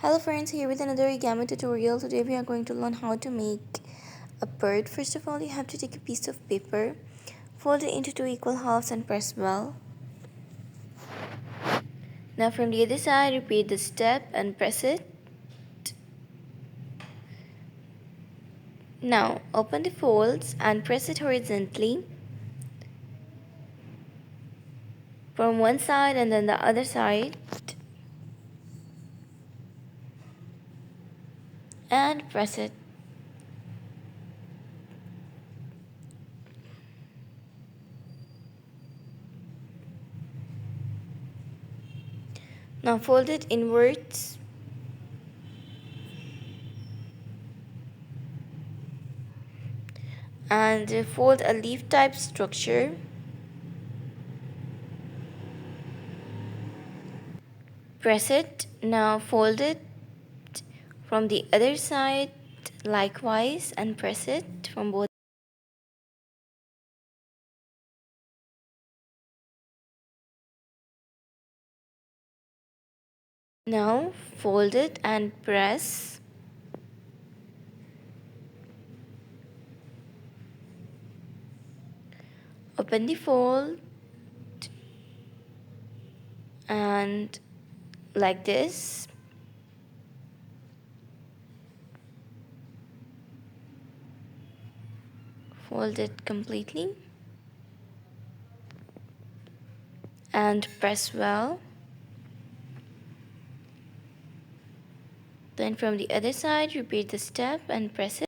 Hello friends, here with another origami tutorial. Today we are going to learn how to make a bird. First of all, you have to take a piece of paper, fold it into two equal halves and press well. Now from the other side, repeat the step and press it. Now open the folds and press it horizontally from one side and then the other side and press it. Now fold it inwards and fold a leaf type structure. Press it. Now fold it from the other side likewise and press it from both. Now fold it and press. Open the fold and like this. Fold it completely and press well. Then from the other side, repeat the step and press it.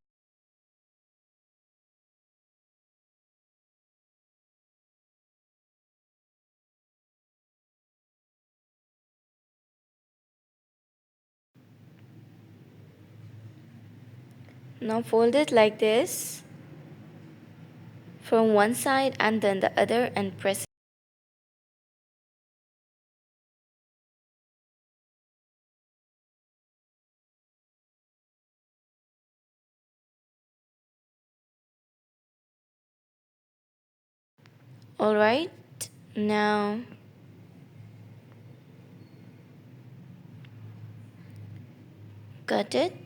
Now fold it like this from one side and then the other and press it. Alright, now cut it.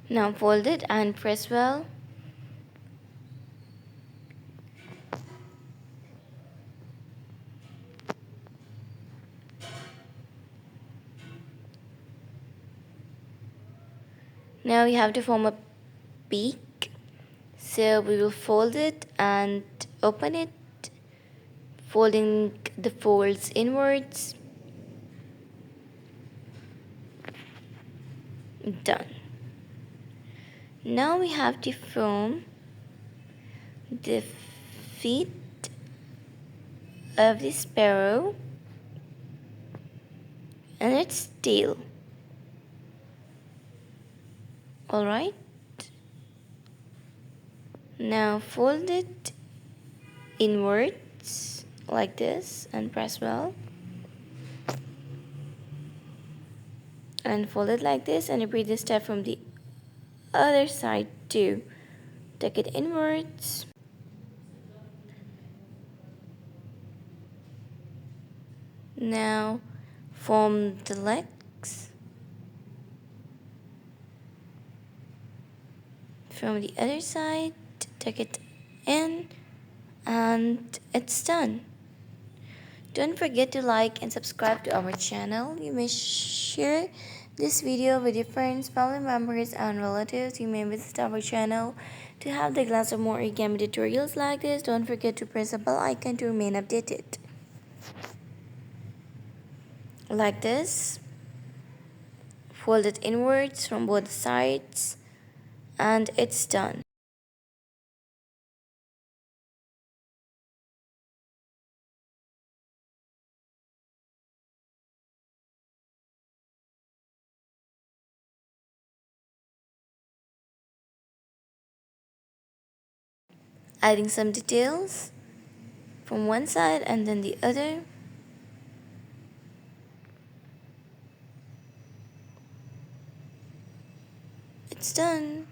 Now fold it and press well. Now we have to form a beak. So we will fold it and open it, folding the folds inwards. Done. Now we have to form the feet of the sparrow and its tail. Alright. Now fold it inwards like this and press well. And fold it like this and repeat this step from the other side too. Take it inwards. Now form the legs from the other side, take it in, and it's done. Don't forget to like and subscribe to our channel. You may share this video with your friends, family members, and relatives. You may visit our channel to have the glance of more origami tutorials like this. Don't forget to press the bell icon to remain updated. Like this. Fold it inwards from both sides, and it's done. Adding some details from one side and then the other. It's done.